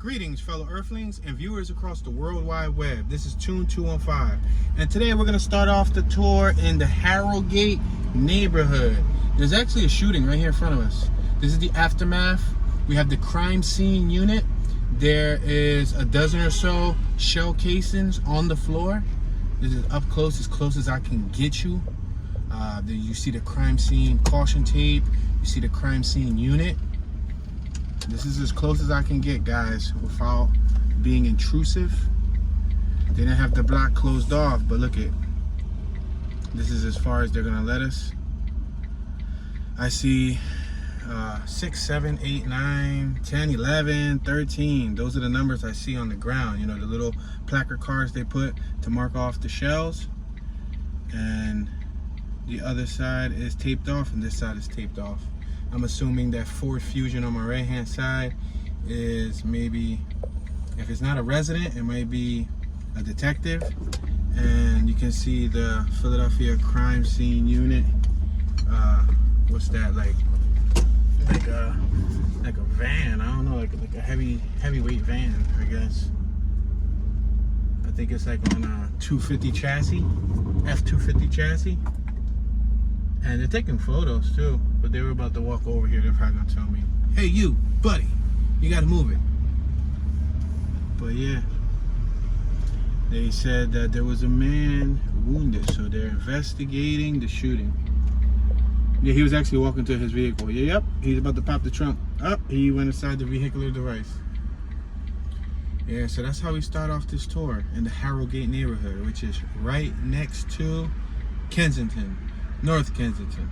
Greetings, fellow Earthlings and viewers across the World Wide Web. This is Tune 215, and today we're going to start off the tour in the Harrowgate neighborhood. There's actually a shooting right here in front of us. This is the aftermath. We have the crime scene unit. There is a dozen or so shell casings on the floor. This is up close as I can get you. You see the crime scene caution tape. You see the crime scene unit. This is as close as I can get, guys, without being intrusive. They didn't have the block closed off, but look at, this is as far as they're gonna let us. I see 6, 7, 8, 9, 10, 11, 13. Those are the numbers I see on the ground. You know, the little placard cards they put to mark off the shells. And the other side is taped off and this side is taped off. I'm assuming that Ford Fusion on my right hand side is maybe, if it's not a resident, it might be a detective. And you can see the Philadelphia crime scene unit. What's that, like a van? I don't know, like a heavyweight van, I guess. I think it's like on a 250 chassis, F250 chassis. And they're taking photos too, but they were about to walk over here. They're probably gonna tell me, "Hey, you, buddy, you gotta move it." But yeah, they said that there was a man wounded, so they're investigating the shooting. Yeah, he was actually walking to his vehicle. Yeah, yep, he's about to pop the trunk. Up, he went inside the vehicular device. Yeah, so that's how we start off this tour in the Harrowgate neighborhood, which is right next to Kensington. North Kensington.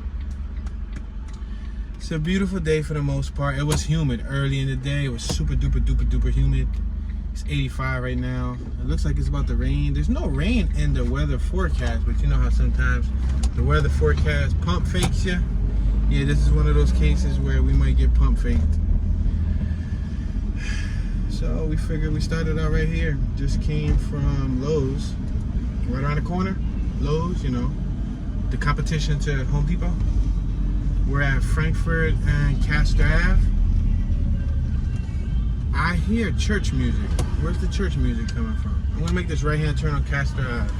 It's a beautiful day for the most part. It was humid early in the day. It was super duper humid. It's 85 right now. It looks like it's about to rain. There's no rain in the weather forecast, but you know how sometimes the weather forecast pump fakes you? Yeah, this is one of those cases where we might get pump faked. So we figured we started out right here. Just came from Lowe's. Right around the corner. Lowe's, you know, the competition to Home Depot. We're at Frankfort and Castor Ave. I hear church music. Where's the church music coming from? I'm gonna make this right hand turn on Castor Ave.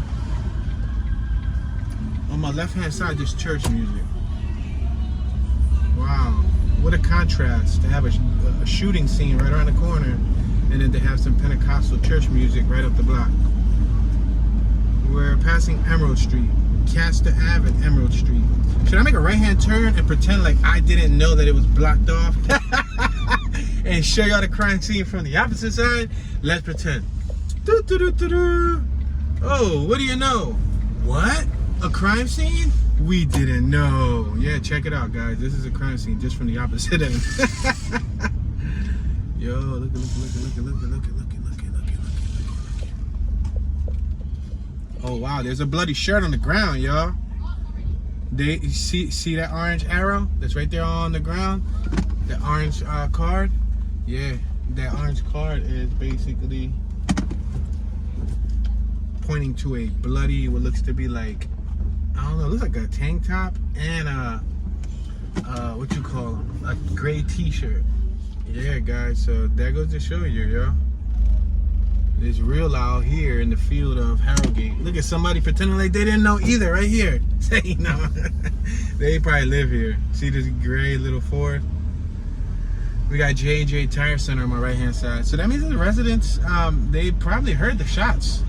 On my left hand side, there's church music. Wow, what a contrast to have a shooting scene right around the corner and then to have some Pentecostal church music right up the block. We're passing Emerald Street. Castor Ave and Emerald Street. Should I make a right-hand turn and pretend like I didn't know that it was blocked off? And show y'all the crime scene from the opposite side? Let's pretend. Oh, what do you know? What? A crime scene? We didn't know. Yeah, check it out, guys. This is a crime scene just from the opposite end. Yo, look at. Oh wow, there's a bloody shirt on the ground, y'all. They see that orange arrow that's right there on the ground? The orange card? Yeah, that orange card is basically pointing to a bloody, what looks to be like, I don't know, it looks like a tank top and what you call them, a gray t-shirt. Yeah, guys, so that goes to show you, y'all. It's real out here in the field of Harrowgate. Look at somebody pretending like they didn't know either right here. Say no. They probably live here. See this gray little Ford? We got J&J Tire Center on my right hand side. So that means that the residents, they probably heard the shots.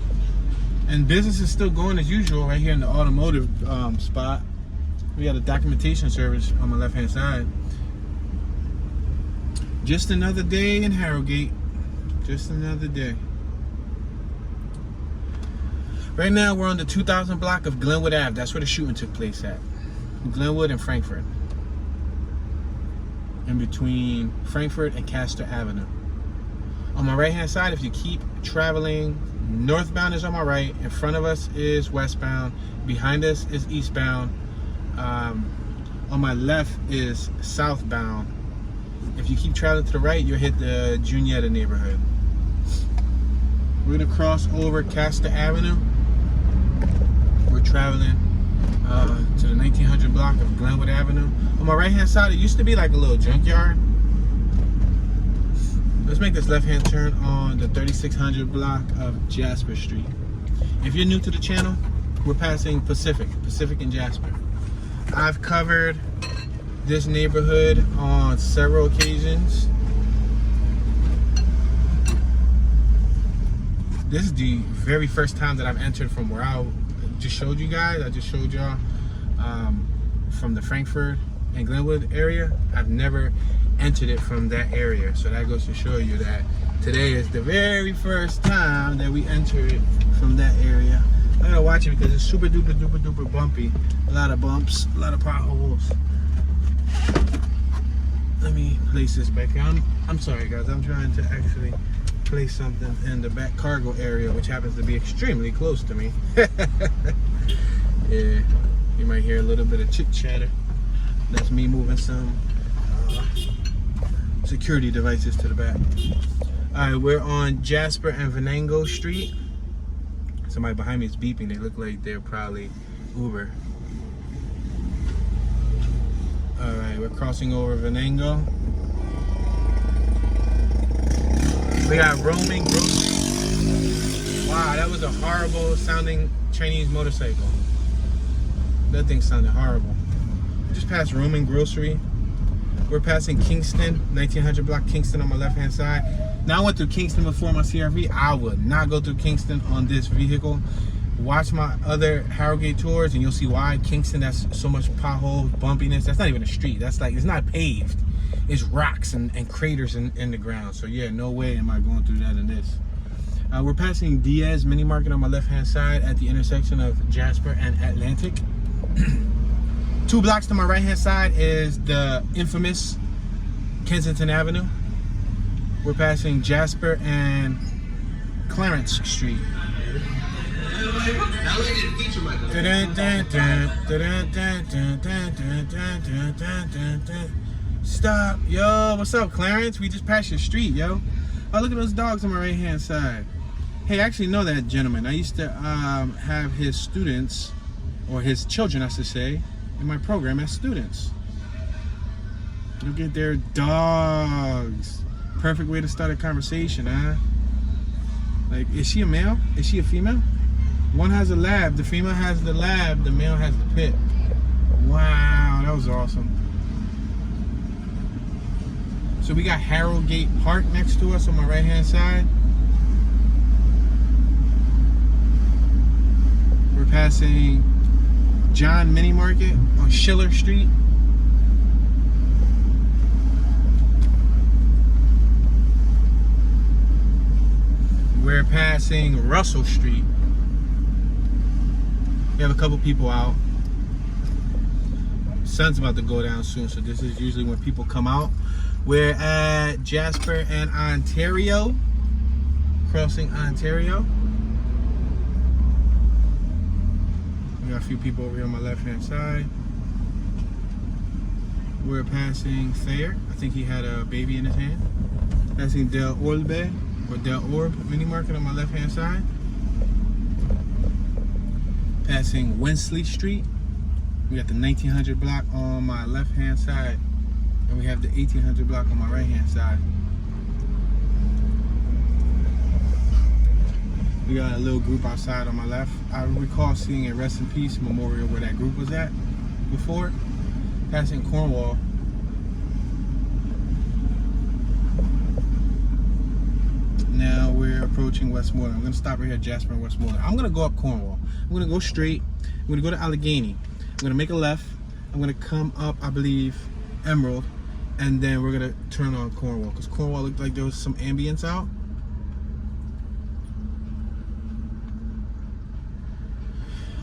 And business is still going as usual right here in the automotive spot. We got a documentation service on my left hand side. Just another day in Harrowgate. Just another day. Right now, we're on the 2000 block of Glenwood Ave. That's where the shooting took place at. Glenwood and Frankfort. In between Frankfort and Castor Avenue. On my right hand side, if you keep traveling, northbound is on my right. In front of us is westbound. Behind us is eastbound. On my left is southbound. If you keep traveling to the right, you'll hit the Juniata neighborhood. We're gonna cross over Castor Avenue. We're traveling to the 1900 block of Glenwood Avenue. On my right hand side, it used to be like a little junkyard. Let's let's make this left-hand turn on the 3600 block of Jasper Street. If you're new to the channel, we're passing Pacific and Jasper. I've covered this neighborhood on several occasions. This is the very first time that I've entered from where I just showed you guys. I just showed y'all from the Frankfort and Glenwood area. I've never entered it from that area. So that goes to show you that today is the very first time that we enter it from that area. I gotta watch it because it's super duper bumpy. A lot of bumps, a lot of potholes. Let me place this back here. I'm sorry guys, I'm trying to actually place something in the back cargo area, which happens to be extremely close to me. Yeah, you might hear a little bit of chit chatter. That's me moving some security devices to the back. All right, we're on Jasper and Venango Street. Somebody behind me is beeping. They look like they're probably Uber. All right, we're crossing over Venango. We got roaming grocery. Wow, that was a horrible sounding Chinese motorcycle. That thing sounded horrible. We just passed roaming grocery. We're passing Kingston, 1900 block Kingston on my left hand side. Now I went through Kingston before my CRV. I would not go through Kingston on this vehicle. Watch my other Harrowgate tours and you'll see why. Kingston, that's so much potholes, bumpiness. That's not even a street. That's like, it's not paved. It's rocks and craters in the ground. So yeah, no way am I going through that in this. We're passing Diaz Mini Market on my left hand side at the intersection of Jasper and Atlantic. 2 blocks to my right hand side is the infamous Kensington Avenue. We're passing Jasper and Clarence Street. Stop, yo, what's up, Clarence? We just passed your street, yo. Oh, look at those dogs on my right hand side. Hey, I actually know that gentleman. I used to have his students, or his children I should say, in my program as students. Look at their dogs. Perfect way to start a conversation, huh? Like, is she a male? Is she a female? One has a lab, the female has the lab, the male has the pit. Wow, that was awesome. So we got Harrowgate Park next to us on my right hand side. We're passing John Mini Market on Schiller Street. We're passing Russell Street. We have a couple people out. Sun's about to go down soon, so this is usually when people come out. We're at Jasper and Ontario, crossing Ontario. We got a few people over here on my left hand side. We're passing Thayer. I think he had a baby in his hand. Passing Del Orbe, or Del Orb Mini Market on my left hand side. Passing Wensley Street. We got the 1900 block on my left hand side. And we have the 1800 block on my right hand side. We got a little group outside on my left. I recall seeing a rest in peace memorial where that group was at before. Passing Cornwall. Now we're approaching Westmoreland. I'm gonna stop right here at Jasper and Westmoreland. I'm gonna go up Cornwall. I'm gonna go straight. I'm gonna go to Allegheny. I'm gonna make a left. I'm gonna come up, I believe, Emerald. And then we're gonna turn on Cornwall because Cornwall looked like there was some ambience out.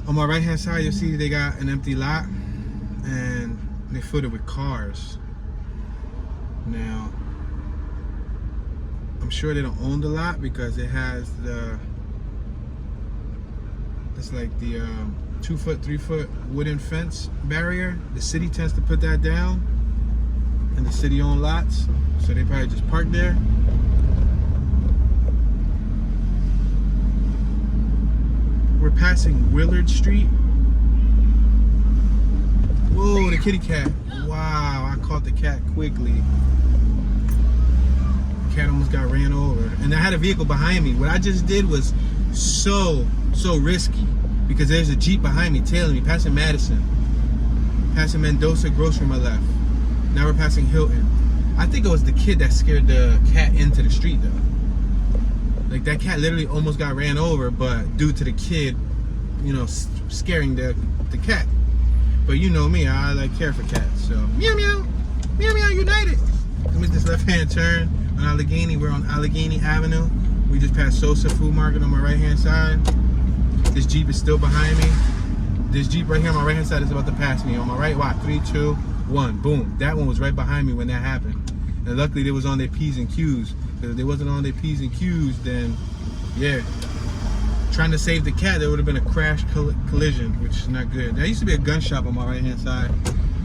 On my right hand side, you'll see they got an empty lot and they filled it with cars. Now, I'm sure they don't own the lot because it has the, it's like the 2 foot, 3 foot wooden fence barrier. The city tends to put that down. And the city owned lots, so they probably just park there. We're passing Willard Street. Whoa, the kitty cat. Wow, I caught the cat quickly. cat almost got ran over. And I had a vehicle behind me. What I just did was so risky because there's a Jeep behind me tailing me, passing Madison. Passing Mendoza Grocery on my left. Now we're passing Hilton. I think it was the kid that scared the cat into the street though. Like that cat literally almost got ran over, but due to the kid, you know, scaring the cat. But you know me, I like care for cats. So meow meow, meow meow, united. We make this left-hand turn on Allegheny. We're on Allegheny Avenue. We just passed Sosa Food Market on my right-hand side. This Jeep is still behind me. This Jeep right here on my right-hand side is about to pass me. On my right, watch, 3, 2, 1, boom. That one was right behind me when that happened. And luckily they was on their P's and Q's. Because if they wasn't on their P's and Q's, then yeah. Trying to save the cat, there would have been a crash collision, which is not good. There used to be a gun shop on my right-hand side.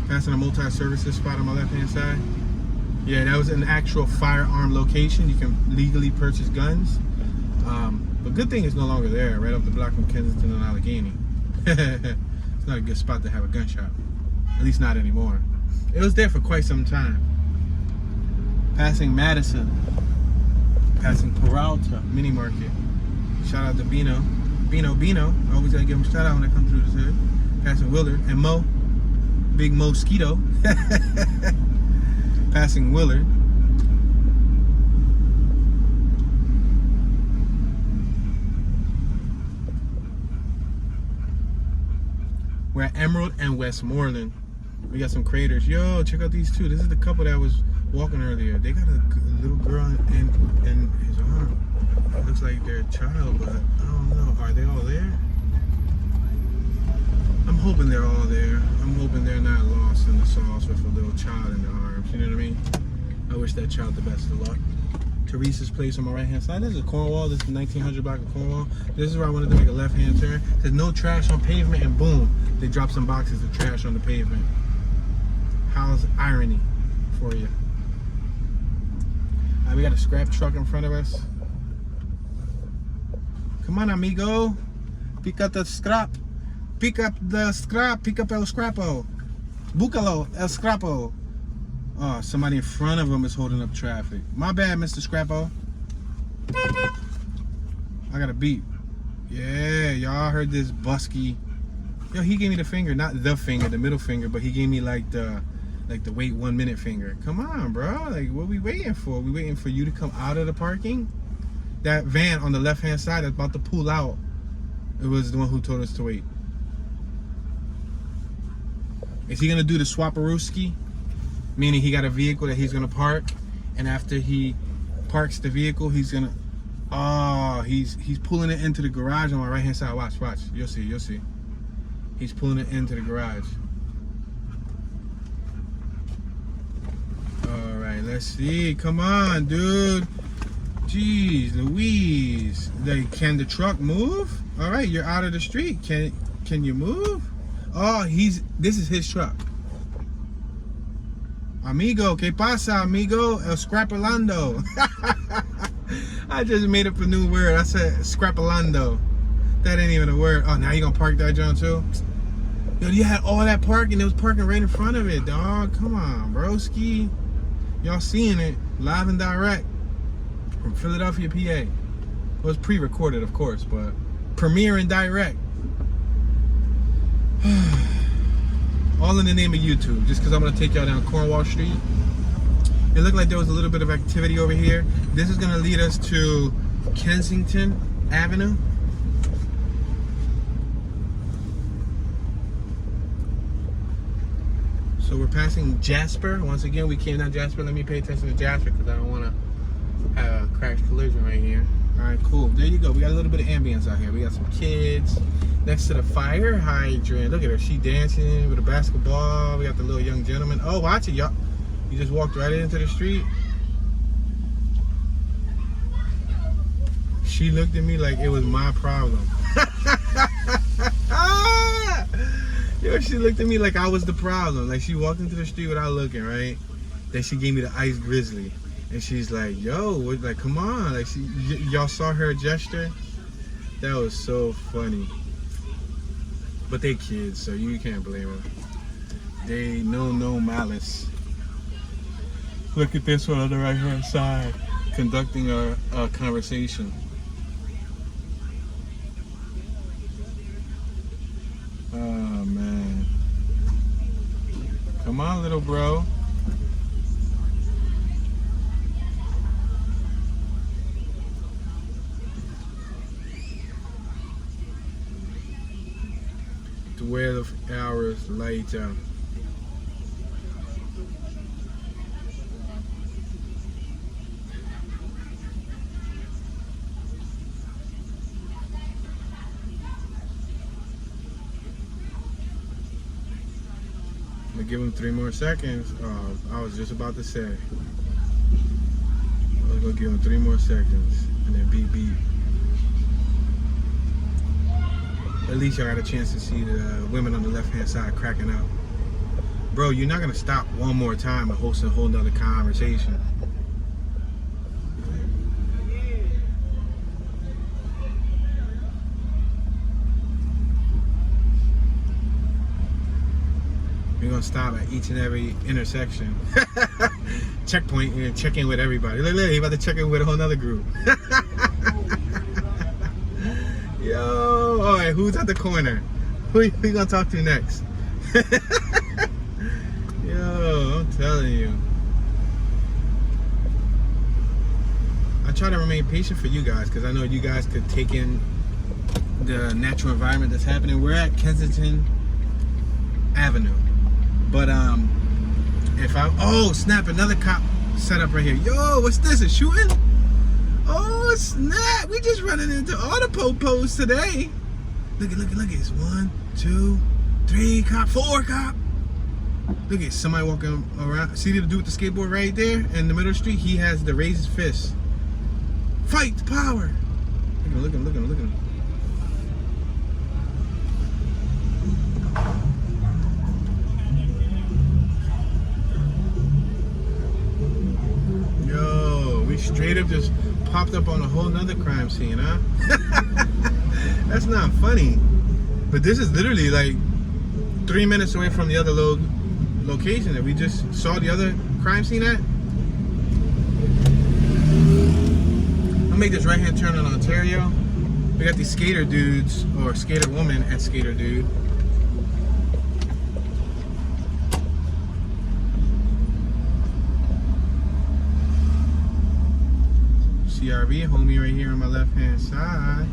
Passing a multi-services spot on my left-hand side. Yeah, that was an actual firearm location. You can legally purchase guns. But good thing it's no longer there, right up the block from Kensington and Allegheny. It's not a good spot to have a gun shop. At least not anymore. It was there for quite some time. Passing Madison. Passing Peralta Mini Market. Shout out to Bino. Bino. I always gotta give him a shout out when I come through this hood. Passing Willard. And Mo. Big Mosquito. Passing Willard. We're at Emerald and Westmoreland. We got some craters. Yo, check out these two. This is the couple that was walking earlier. They got a little girl in his arm. It looks like they're a child, but I don't know. Are they all there? I'm hoping they're all there. I'm hoping they're not lost in the sauce with a little child in their arms. You know what I mean? I wish that child the best of luck. Teresa's place on my right hand side. This is a Cornwall. This is the 1900 block of Cornwall. This is where I wanted to make a left hand turn. There's no trash on pavement, and boom, they drop some boxes of trash on the pavement. How's irony for you? We got a scrap truck in front of us. Come on, amigo. Pick up the scrap. Pick up the scrap. Pick up el scrapo. Búcalo el scrapo. Oh, somebody in front of him is holding up traffic. My bad, Mr. Scrapo. I got a beep. Yeah, y'all heard this busky. Yo, he gave me the finger, not the finger, the middle finger, but he gave me like the wait 1 minute finger. Come on, bro. Like, what we waiting for? We waiting for you to come out of the parking? That van on the left-hand side that's about to pull out, it was the one who told us to wait. Is he gonna do the swaparooski? Meaning he got a vehicle that he's gonna park, and after he parks the vehicle, he's gonna, he's pulling it into the garage on my right-hand side. Watch, you'll see. He's pulling it into the garage. All right, let's see. Come on, dude. Jeez Louise. Can the truck move? All right, you're out of the street. Can you move? Oh, this is his truck. Amigo, ¿qué pasa, amigo? El scrapolando. I just made up a new word. I said scrapolando. That ain't even a word. Oh, now you gonna park that John too? Yo, you had all that parking. It was parking right in front of it, dog. Come on, broski. Y'all seeing it live and direct from Philadelphia, PA. It was pre-recorded, of course, but premiere and direct. All in the name of YouTube, just because I'm going to take y'all down Cornwall Street. It looked like there was a little bit of activity over here. This is going to lead us to Kensington Avenue. So we're passing Jasper. Once again, we came down Jasper. Let me pay attention to Jasper because I don't want to have a crash collision right here. All right, cool. There you go. We got a little bit of ambience out here. We got some kids next to the fire hydrant. Look at her. She dancing with a basketball. We got the little young gentleman. Oh, watch it, y'all. You just walked right into the street. She looked at me like it was my problem. Yo, she looked at me like I was the problem. Like she walked into the street without looking, right? Then she gave me the ice grizzly. And she's like, yo, like, come on. Like, y'all saw her gesture? That was so funny. But they kids, so you can't blame them. They know no malice. Look at this one on the right-hand side. conducting our conversation. Oh man. Come on, little bro. To wear the hours lights out. Give him 3 more seconds. Oh, I was just about to say. I was gonna give him 3 more seconds and then beep beep. At least y'all got a chance to see the women on the left hand side cracking up. Bro, you're not gonna stop one more time and host a whole nother conversation. We're gonna stop at each and every intersection. Checkpoint and check in with everybody. Look, you're about to check in with a whole nother group. Yo, all right, who's at the corner? Who you gonna talk to next? Yo, I'm telling you. I try to remain patient for you guys because I know you guys could take in the natural environment that's happening. We're at Kensington Avenue. But if oh snap, another cop set up right here. Yo, what's this? A shooting? Oh snap! We just running into all the po-pos today. Look at it's 1, 2, 3 cop, 4 cop. Look at somebody walking around. See the dude with the skateboard right there in the middle of the street? He has the raised fist. Fight the power. Look at him. We straight up just popped up on a whole nother crime scene, huh? That's not funny. But this is literally like 3 minutes away from the other location that we just saw the other crime scene at. I'll make this right-hand turn on Ontario. We got these skater dudes, or skater woman and skater dude. CRV, homie right here on my left hand side.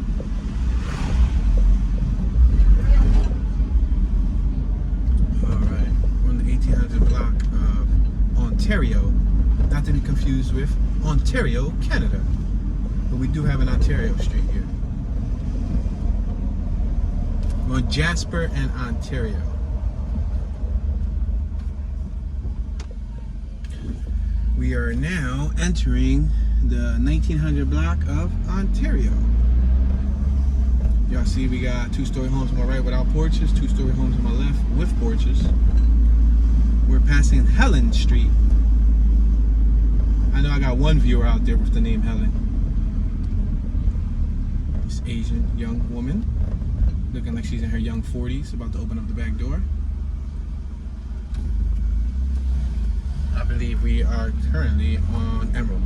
Alright, we're on the 1800 block of Ontario, not to be confused with Ontario, Canada. But we do have an Ontario street here. We're on Jasper and Ontario. We are now entering the 1900 block of Ontario. Y'all see we got 2-story homes on my right without porches, 2-story homes on my left with porches. We're passing Helen Street. I know I got one viewer out there with the name Helen. This Asian young woman, looking like she's in her young 40s, about to open up the back door. I believe we are currently on Emerald.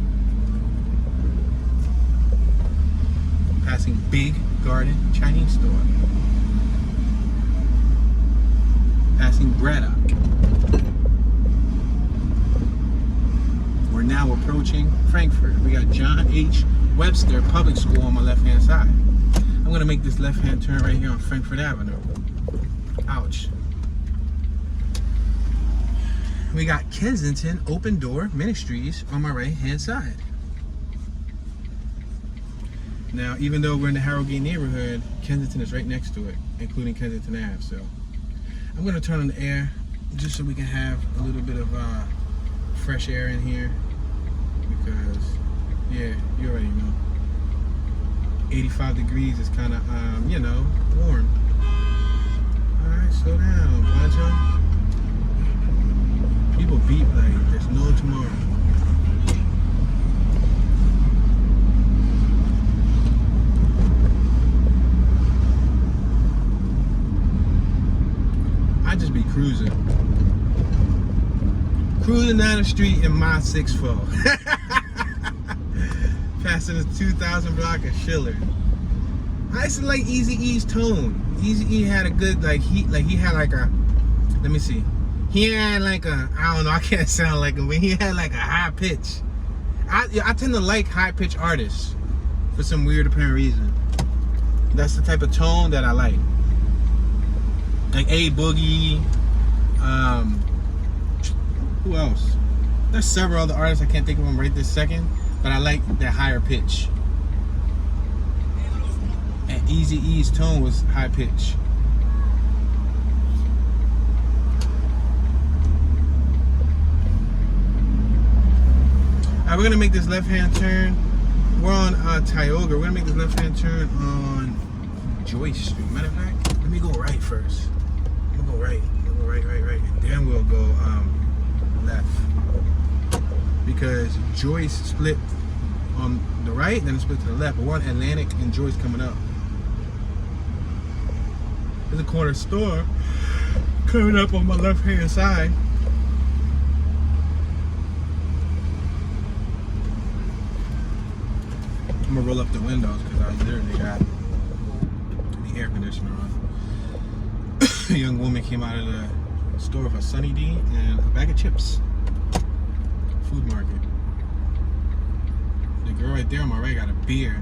Passing Big Garden Chinese store. Passing Braddock. We're now approaching Frankfort. We got John H. Webster Public School on my left-hand side. I'm gonna make this left-hand turn right here on Frankfort Avenue. Ouch. We got Kensington Open Door Ministries on my right-hand side. Now, even though we're in the Harrowgate neighborhood, Kensington is right next to it, including Kensington Ave. So I'm going to turn on the air just so we can have a little bit of fresh air in here. Because, yeah, you already know. 85 degrees is kind of, you know, warm. Alright, slow down, Pancho. People beep like there's no tomorrow. I just be cruising down the street in my 6'4". West in the 2000 block of Schiller. I used to like Eazy-E's tone. Eazy-E had a good, he had like a, let me see. He had like a, I don't know, I can't sound like him, but he had like a high pitch. I tend to like high pitch artists for some weird apparent reason. That's the type of tone that I like. Like A Boogie. Who else? There's several other artists, I can't think of them right this second, but I like that higher pitch. And Eazy-E's tone was high pitch. Alright, we're gonna make this left-hand turn. We're on Tioga. We're gonna make this left-hand turn on Joyce Street. Matter of fact, let me go right first. I'm gonna go right. I'm gonna go right. And then we'll go left. Because Joyce split on the right, then it split to the left. But we're on Atlantic and Joyce coming up. There's a corner store coming up on my left-hand side. I'm gonna roll up the windows because I literally got the air conditioner on. A young woman came out of the store with a Sunny D and a bag of chips. Food market. The girl right there on my right got a beer.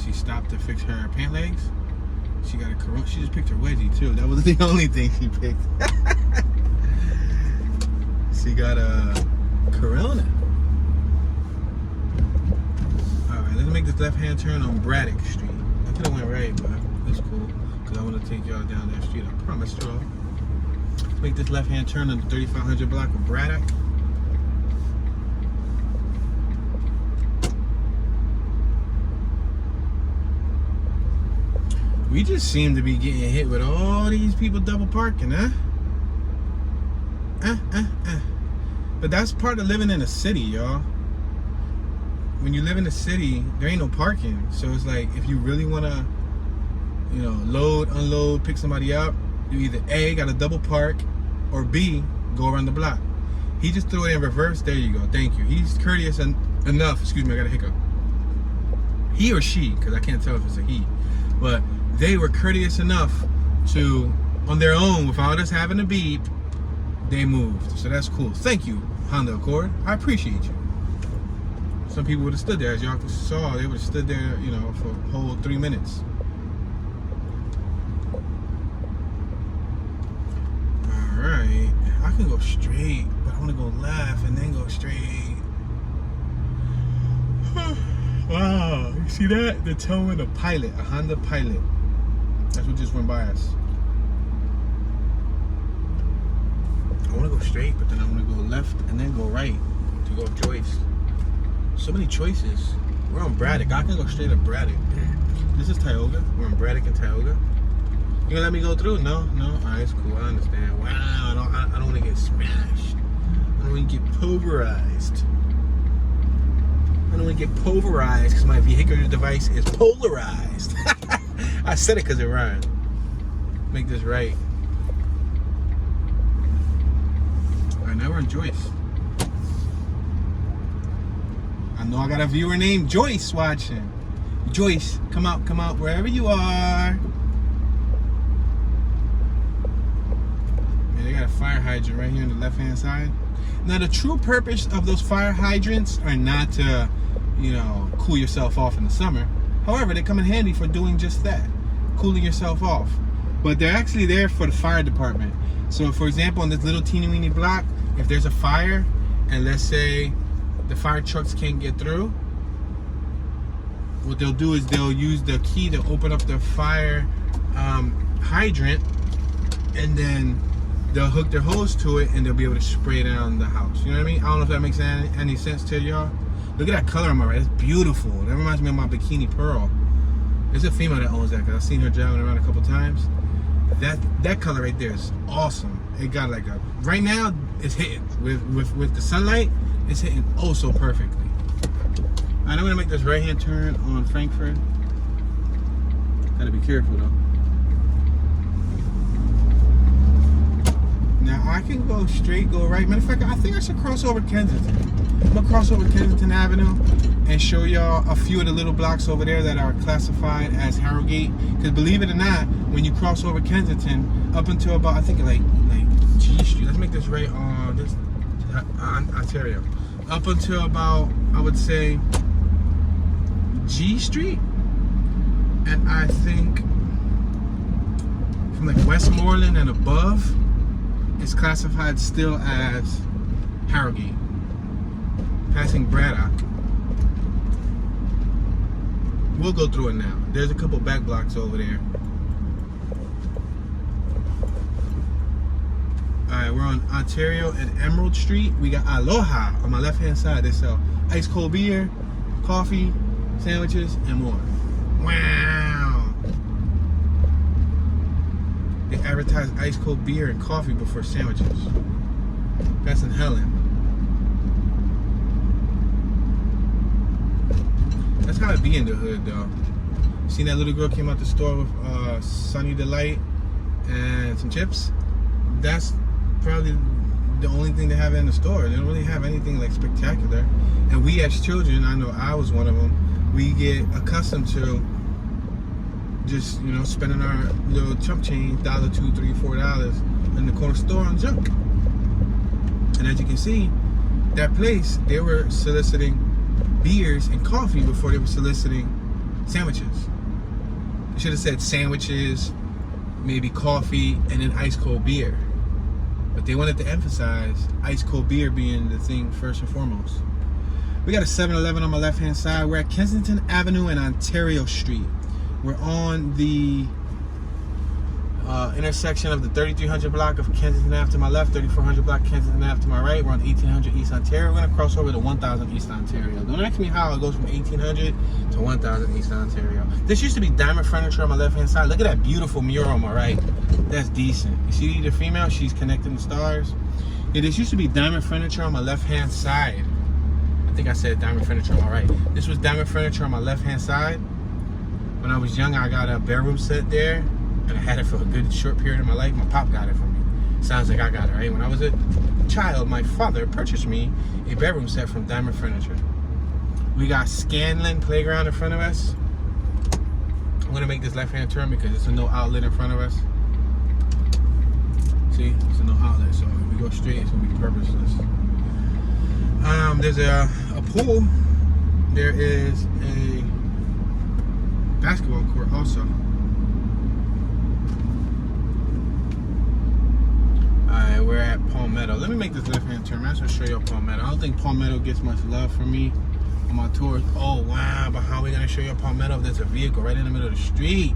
She stopped to fix her pant legs. She got a Corona. She just picked her wedgie too. That was the only thing she picked. She got a Corona. Let's make this left-hand turn on Braddock Street. I could have went right, but it's cool because I want to take y'all down that street. I promise y'all. Let's make this left-hand turn on the 3500 block of Braddock. We just seem to be getting hit with all these people double parking, huh? But that's part of living in a city, y'all. When you live in the city, there ain't no parking. So it's like, if you really want to, you know, load, unload, pick somebody up, you either A, got to double park, or B, go around the block. He just threw it in reverse. There you go. Thank you. He's courteous enough. Excuse me, I got a hiccup. He or she, because I can't tell if it's a he. But they were courteous enough to, on their own, without us having to beep, they moved. So that's cool. Thank you, Honda Accord. I appreciate you. Some people would have stood there, as y'all saw. They would have stood there, you know, for a whole 3 minutes. Alright. I can go straight, but I want to go left and then go straight. Wow. You see that? They're towing a Pilot, a Honda Pilot. That's what just went by us. I want to go straight, but then I want to go left and then go right to go up Joyce. So many choices. We're on Braddock. I can go straight up Braddock. This is Tioga. We're on Braddock and Tioga. You gonna let me go through? No? Alright, it's cool. I understand. Wow, I don't want to get smashed. I don't want to get pulverized. I don't want to get pulverized because my vehicular device is polarized. I said it because it rhymed. Make this right. Alright, now we're in Joyce. I know I got a viewer named Joyce watching. Joyce, come out, wherever you are. Man, they got a fire hydrant right here on the left-hand side. Now, the true purpose of those fire hydrants are not to, you know, cool yourself off in the summer. However, they come in handy for doing just that, cooling yourself off. But they're actually there for the fire department. So, for example, on this little teeny-weeny block, if there's a fire, and let's say the fire trucks can't get through, what they'll do is they'll use the key to open up the fire hydrant, and then they'll hook their hose to it and they'll be able to spray down the house. You know what I mean? I don't know if that makes any sense to y'all. Look at that color on my right. It's beautiful. That reminds me of my Bikini Pearl. There's a female that owns that because I've seen her driving around a couple times. That color right there is awesome. It got like a, right now it's hitting with the sunlight. It's hitting oh so perfectly. Alright, I'm gonna make this right hand turn on Frankfort. Gotta be careful though. Now I can go straight, go right. Matter of fact, I think I should cross over Kensington. I'm gonna cross over Kensington Avenue and show y'all a few of the little blocks over there that are classified as Harrowgate. Because believe it or not, when you cross over Kensington, up until about, I think like G Street. Let's make this right on this Ontario. Up until about, I would say, G Street, and I think from like Westmoreland and above, it's classified still as Harrogate. Passing Braddock. We'll go through it now. There's a couple back blocks over there. Alright, we're on Ontario and Emerald Street. We got Aloha on my left hand side. They sell ice cold beer, coffee, sandwiches, and more. Wow. They advertise ice cold beer and coffee before sandwiches. That's in Helen. That's how it be in the hood, though. Seen that little girl came out the store with Sunny Delight and some chips? That's probably the only thing they have in the store. They don't really have anything like spectacular. And we as children, I know I was one of them, we get accustomed to just, you know, spending our little chump change, $1, $2, $3, $4 in the corner store on junk. And as you can see, that place, they were soliciting beers and coffee before they were soliciting sandwiches. They should have said sandwiches, maybe coffee, and then ice cold beer. But they wanted to emphasize ice cold beer being the thing first and foremost. We got a 7-Eleven on my left hand side. We're at Kensington Avenue and Ontario Street. We're on the intersection of the 3300 block of Kensington Ave to my left, 3400 block Kensington Ave to my right. We're on 1800 East Ontario. We're going to cross over to 1000 East Ontario. Don't ask me how it goes from 1800 to 1000 East Ontario. This used to be Diamond Furniture on my left hand side. Look at that beautiful mural on my right. That's decent. You see the female? She's connecting the stars. Yeah, this used to be Diamond Furniture on my left hand side. I think I said Diamond Furniture on my right. This was Diamond Furniture on my left hand side. When I was young, I got a bedroom set there, and I had it for a good short period of my life. My pop got it for me. Sounds like I got it, right? When I was a child, my father purchased me a bedroom set from Diamond Furniture. We got Scanlon Playground in front of us. I'm gonna make this left-hand turn because it's a no outlet in front of us. See, it's a no outlet, so if we go straight, it's gonna be purposeless. There's a pool. There is a basketball court also. Alright, we're at Palmetto. Let me make this left hand turn. I'm just gonna show you Palmetto. I don't think Palmetto gets much love from me on my tours. Oh wow, but how are we gonna show you Palmetto if there's a vehicle right in the middle of the street?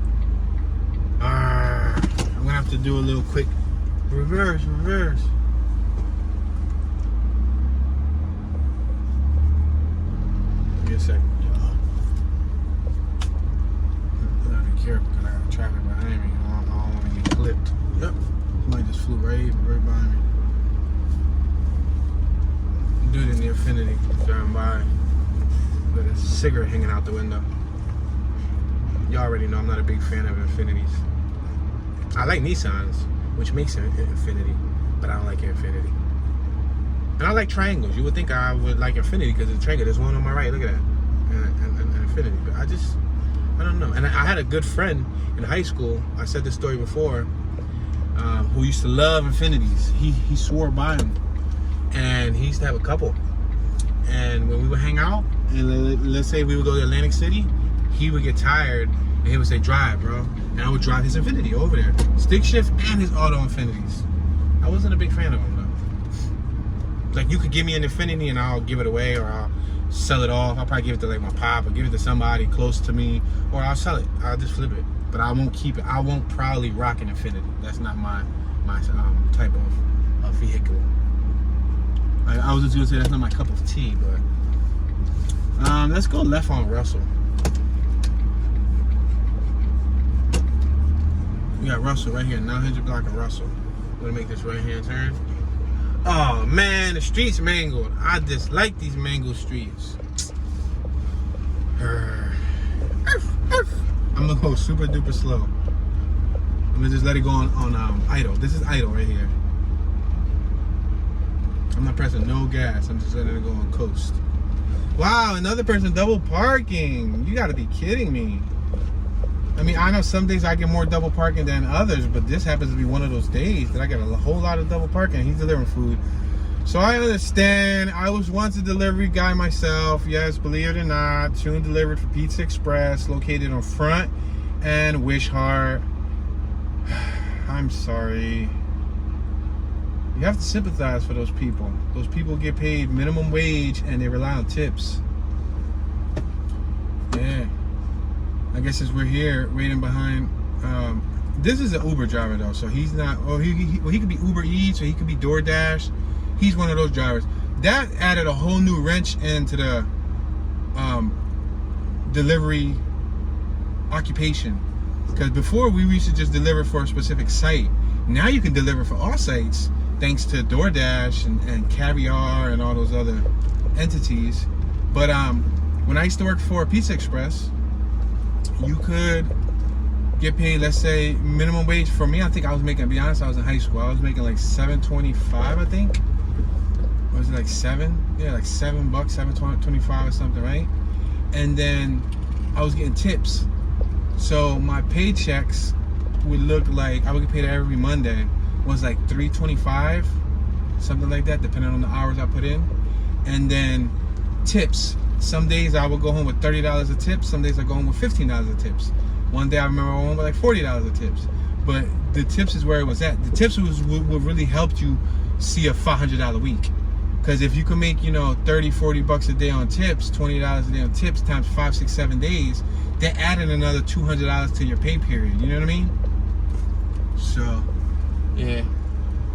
I'm gonna have to do a little quick reverse. Give me a second, y'all. I gotta be careful because I got traffic behind me. I don't want to get clipped. Yep. Somebody just flew right by me. Dude in the Infinity driving by with a cigarette hanging out the window. Y'all already know I'm not a big fan of Infinities. I like Nissans, which makes an Infinity, but I don't like Infinity. And I like triangles. You would think I would like Infinity because it's a triangle. There's one on my right. Look at that. And Infinity. But I don't know. And I had a good friend in high school. I said this story before. Who used to love Infinities. He swore by them, and he used to have a couple. And when we would hang out, and let's say we would go to Atlantic City, he would get tired, and he would say, "Drive, bro," and I would drive his Infinity over there, stick shift and his auto Infinities. I wasn't a big fan of him though. Like you could give me an Infinity and I'll give it away, or I'll sell it off. I'll probably give it to like my pop, or give it to somebody close to me, or I'll sell it. I'll just flip it. But I won't keep it. I won't proudly rock an Infinity. That's not my type of vehicle. I was just gonna say that's not my cup of tea, but let's go left on Russell. We got Russell right here, 900 block of Russell. I'm gonna make this right hand turn. Oh man, the streets mangled. I dislike these mangled streets. I'm gonna go super duper slow. I'm gonna just let it go on idle. This is idle right here. I'm not pressing no gas. I'm just letting it go on coast. Wow, another person double parking. You gotta be kidding me. I mean, I know some days I get more double parking than others, but this happens to be one of those days that I get a whole lot of double parking. He's delivering food. So I understand. I was once a delivery guy myself. Yes, believe it or not. Soon delivered for Pizza Express, located on Front and Wishart. I'm sorry. You have to sympathize for those people. Those people get paid minimum wage and they rely on tips. Yeah. I guess as we're here waiting behind, this is an Uber driver though, so he's not. Oh, he could be Uber Eats or he could be DoorDash. He's one of those drivers. That added a whole new wrench into the delivery occupation. Because before we used to just deliver for a specific site. Now you can deliver for all sites, thanks to DoorDash and Caviar and all those other entities. But when I used to work for Pizza Express, you could get paid, let's say, minimum wage. For me, I think I was making, to be honest, I was in high school. I was making like $7.25, I think. Or was it like $7? Yeah, like $7, $7.25 or something, right? And then I was getting tips. So my paychecks would look like, I would get paid every Monday, was like $3.25, something like that, depending on the hours I put in. And then tips. Some days I would go home with $30 of tips. Some days I go home with $15 of tips. One day I remember I went home with like $40 of tips. But the tips is where it was at. The tips would really help you see a $500 week. Because if you can make, you know, 30, 40 bucks a day on tips, $20 a day on tips times 5, 6, 7 days, they're adding another $200 to your pay period. You know what I mean? So, yeah.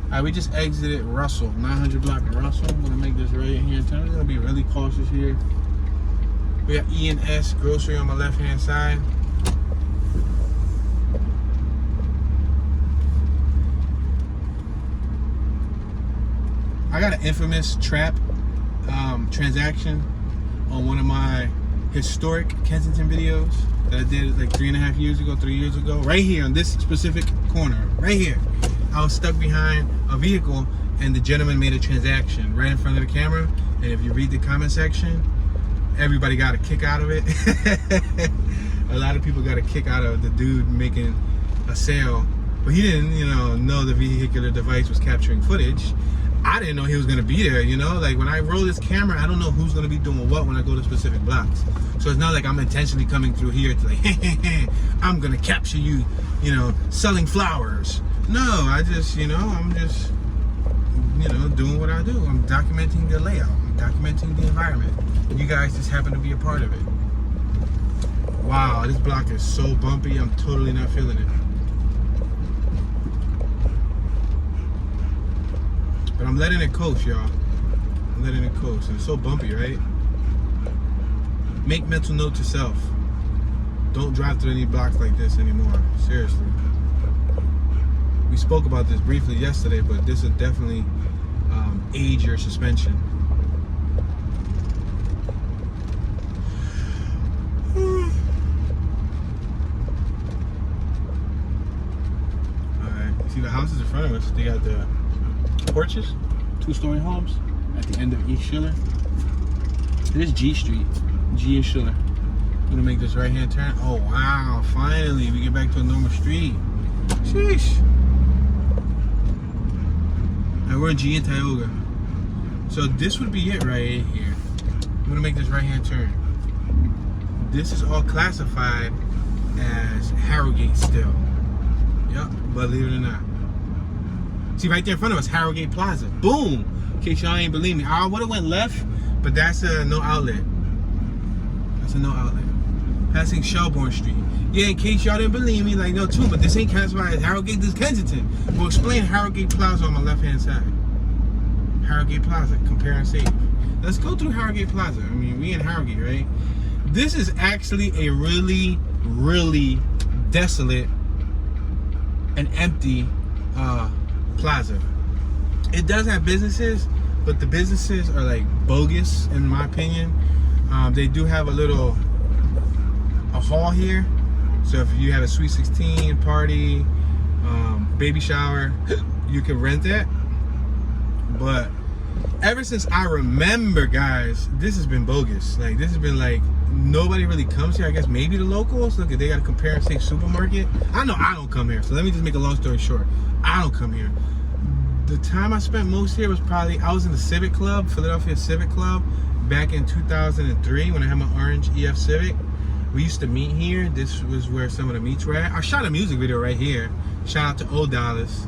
Alright, we just exited Russell, 900 block in Russell. I'm gonna make this right here in town. We're gonna be really cautious here. We got E&S grocery on my left hand side. I got an infamous trap transaction on one of my historic Kensington videos that I did like 3.5 years ago, 3 years ago. Right here on this specific corner, right here. I was stuck behind a vehicle and the gentleman made a transaction right in front of the camera. And if you read the comment section, everybody got a kick out of it. A lot of people got a kick out of the dude making a sale, but he didn't, you know the vehicular device was capturing footage. I didn't know he was gonna be there, you know? Like when I roll this camera, I don't know who's gonna be doing what when I go to specific blocks. So it's not like I'm intentionally coming through here to like, hey, I'm gonna capture you, you know, selling flowers. No, I just, you know, I'm just, you know, doing what I do. I'm documenting the layout. I'm documenting the environment. You guys just happen to be a part of it. Wow, this block is so bumpy. I'm totally not feeling it. But I'm letting it coast, y'all. I'm letting it coast. It's so bumpy, right? Make mental note to self. Don't drive through any blocks like this anymore. Seriously. We spoke about this briefly yesterday, but this will definitely age your suspension. Alright, you see the houses in front of us? They got the porches, 2-story homes at the end of East Schiller. This is G Street, G and Schiller. I'm gonna make this right hand turn. Oh wow, finally we get back to a normal street. Sheesh. And we're in G and Tioga. So this would be it right here. I'm gonna make this right hand turn. This is all classified as Harrowgate still. Yep, believe it or not. See right there in front of us, Harrogate Plaza. Boom! In case y'all ain't believe me. I would have went left, but that's a no outlet. That's a no outlet. Passing Shelbourne Street. Yeah, in case y'all didn't believe me, like no too, but this ain't classified as Harrogate, this is Kensington. We'll explain Harrogate Plaza on my left hand side. Harrogate Plaza, compare and save. Let's go through Harrogate Plaza. I mean, we in Harrogate, right? This is actually a really, really desolate and empty plaza. It does have businesses, but the businesses are like bogus in my opinion. They do have a hall here, so if you have a sweet 16 party, baby shower, you can rent that. But ever since I remember, guys, this has been bogus. Like, this has been like, nobody really comes here. I guess maybe the locals. Look, they got a compare and safe supermarket. I know I don't come here, so let me just make a long story short. I don't come here. The time I spent most here was probably, I was in the Civic Club, Philadelphia Civic Club, back in 2003 when I had my orange EF Civic. We used to meet here. This was where some of the meets were at. I shot a music video right here. Shout out to Old Dallas.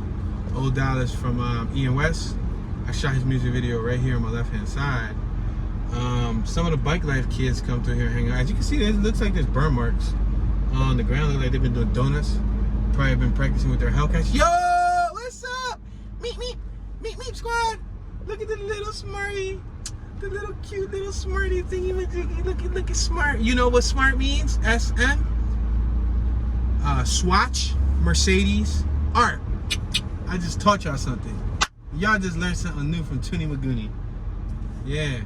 Old Dallas from Ian West. I shot his music video right here on my left hand side. Some of the Bike Life kids come through here and hang out. As you can see, it looks like there's burn marks on the ground. Look like they've been doing donuts. Probably been practicing with their Hellcats. Yo, what's up? Meet squad. Look at the little Smarty. The little cute little Smarty thingy. Look at smart. You know what smart means? SM. Swatch, Mercedes, art. I just taught y'all something. Y'all just learned something new from Toonie Magoonie. Yeah.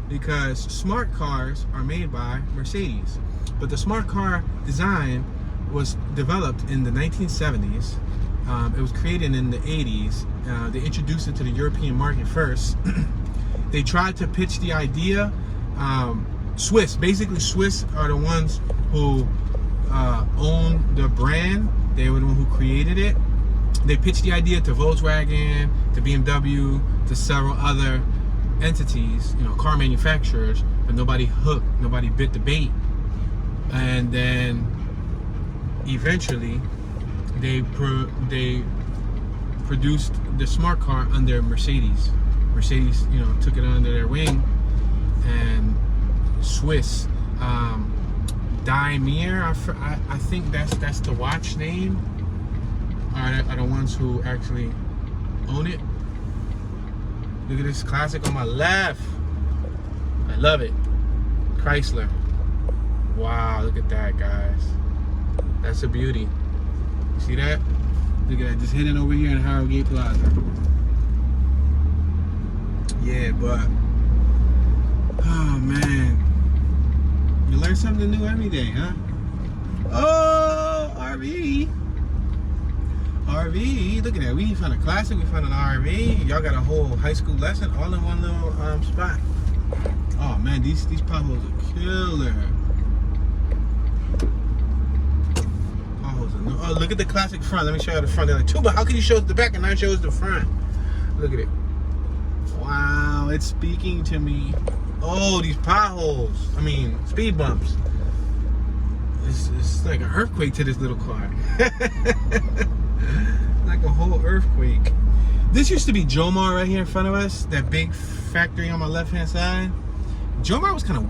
Because smart cars are made by Mercedes. But the smart car design was developed in the 1970s. It was created in the 80s. They introduced it to the European market first. They tried to pitch the idea. Basically Swiss are the ones who own the brand. They were the one who created it. They pitched the idea to Volkswagen, to BMW, to several other entities, car manufacturers, but nobody hooked, nobody bit the bait. And then eventually they produced the smart car under Mercedes. Mercedes, took it under their wing, and Swiss, Daimler, I think that's the watch name, are the ones who actually own it. Look at this classic on my left. I love it. Chrysler. Wow, look at that, guys. That's a beauty. You see that? Look at that, just hidden over here in Harrogate Plaza. Yeah, but oh man, you learn something new every day, huh? Oh, RV, look at that. We found a classic, we found an RV. Y'all got a whole high school lesson all in one little spot. Oh man, these potholes are killer. Potholes are new. Oh, look at the classic front. Let me show you the front. They're like, Tuba, how can you show us the back and not show us the front? Look at it. Wow, it's speaking to me. Oh, these potholes. I mean, speed bumps. It's like an earthquake to this little car. Like a whole earthquake. This used to be Jomar right here in front of us. That big factory on my left-hand side. Jomar was kind of,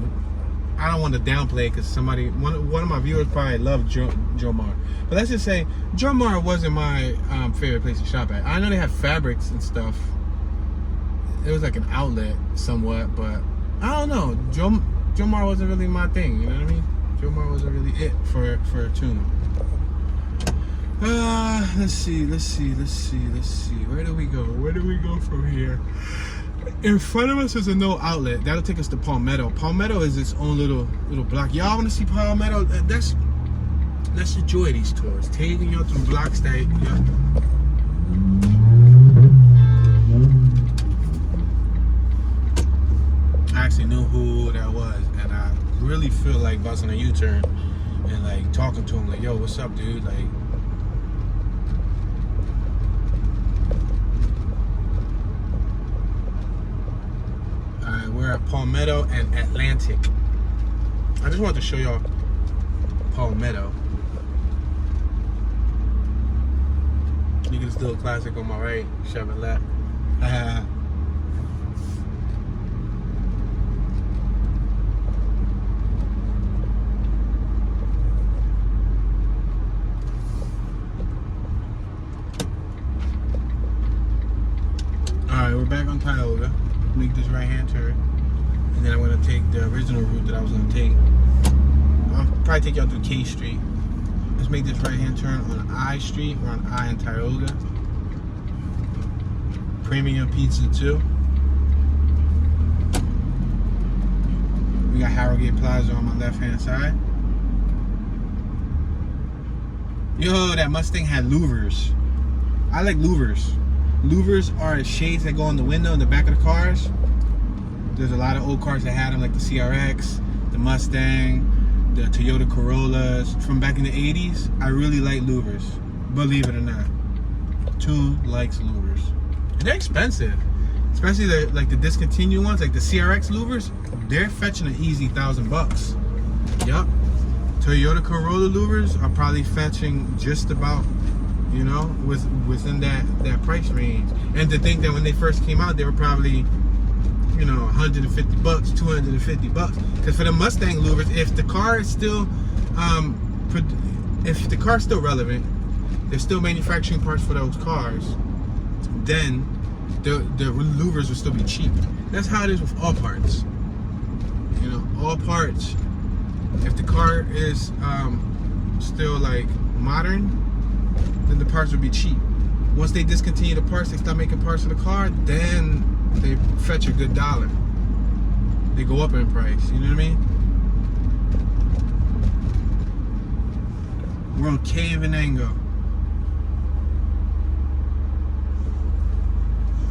I don't want to downplay it because one of my viewers probably loved Jomar. But let's just say, Jomar wasn't my favorite place to shop at. I know they have fabrics and stuff. It was like an outlet somewhat, but I don't know. Jomar wasn't really my thing, you know what I mean? Jomar wasn't really it for a tune. Let's see. Where do we go from here? In front of us is a no outlet. That'll take us to Palmetto. Palmetto is its own little block. Y'all want to see Palmetto? That's the joy of these tours. Taking y'all through blocks that, I actually knew who that was, and I really feel like busting a U-turn and like talking to him like, yo, what's up, dude? Like, alright, we're at Palmetto and Atlantic. I just wanted to show y'all Palmetto. Look at this little classic on my right, Chevrolet. Alright, we're back on Tioga. Make this right hand turn. And then I'm going to take the original route that I was going to take. I'll probably take y'all through K Street. Let's make this right hand turn on I Street. We're on I in Tioga. Premium Pizza 2. We got Harrowgate Plaza on my left hand side. Yo, that Mustang had louvers. I like louvers. Louvers are shades that go on the window in the back of the cars. There's a lot of old cars that had them, like the CRX, the Mustang, the Toyota Corollas from back in the 80s. I really like louvers, believe it or not. Two likes louvers. And they're expensive, especially the discontinued ones, like the CRX louvers. They're fetching an easy $1,000. Yup. Toyota Corolla louvers are probably fetching just about, you know, within that price range. And to think that when they first came out, they were probably, you know, $150, $250. Because for the Mustang louvers, if the car is still, if the car's still relevant, they're still manufacturing parts for those cars, then the louvers will still be cheap. That's how it is with all parts. You know, all parts. If the car is still like modern, then the parts will be cheap. Once they discontinue the parts, they stop making parts for the car, then they fetch a good $1. They go up in price, you know what I mean? We're on K in Venango.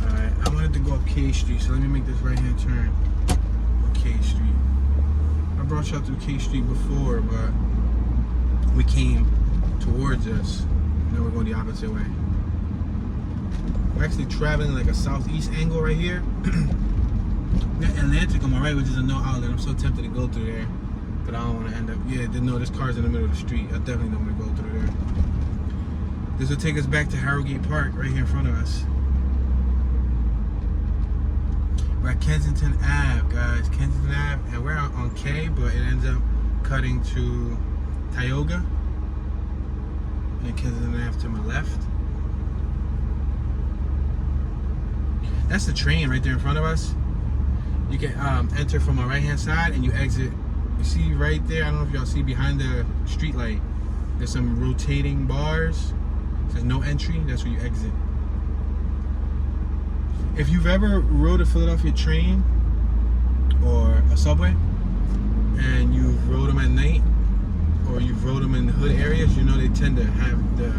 Alright, I wanted to go up K Street, so let me make this right hand turn on K Street. I brought y'all through K Street before, but we came towards us. Now we're going the opposite way. We're actually traveling like a southeast angle right here. Atlantic on my right, which is a no outlet. I'm so tempted to go through there, but I don't want to end up. Yeah, no, this car's in the middle of the street. I definitely don't want to go through there. This will take us back to Harrowgate Park right here in front of us. We're at Kensington Ave, guys. Kensington Ave, and we're out on K, but it ends up cutting to Tioga and Kensington Ave to my left. That's the train right there in front of us. You can enter from my right hand side and you exit. You see right there, I don't know if y'all see behind the street light, there's some rotating bars. It says no entry, that's where you exit. If you've ever rode a Philadelphia train or a subway and you've rode them at night or you've rode them in the hood areas, you know they tend to have the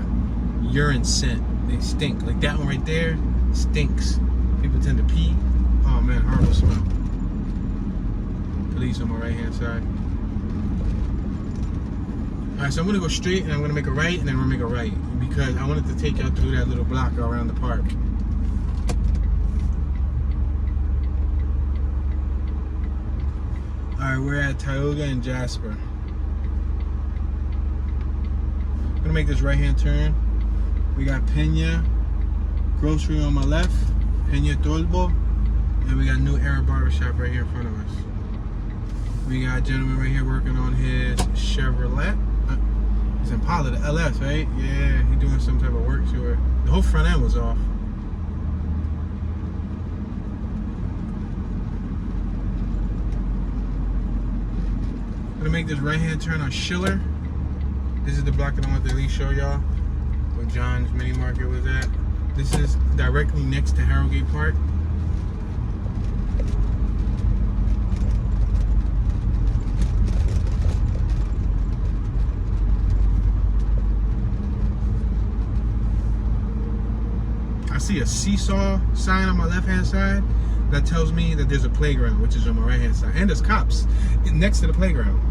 urine scent. They stink. Like that one right there stinks. People tend to pee. Oh man, horrible smell. Police on my right hand side. Alright, so I'm gonna go straight and I'm gonna make a right and then we're gonna make a right because I wanted to take y'all through that little block around the park. Alright, we're at Tioga and Jasper. I'm gonna make this right hand turn. We got Pena Grocery on my left, Pena Tolbo, and we got New Era Barbershop right here in front of us. We got a gentleman right here working on his Chevrolet. It's Impala, the LS, right? Yeah, he's doing some type of work to it. The whole front end was off. I'm gonna make this right hand turn on Schiller. This is the block that I want to at least show y'all where John's Mini Market was at. This is directly next to Harrowgate Park. I see a seesaw sign on my left hand side that tells me that there's a playground, which is on my right hand side, and there's cops next to the playground.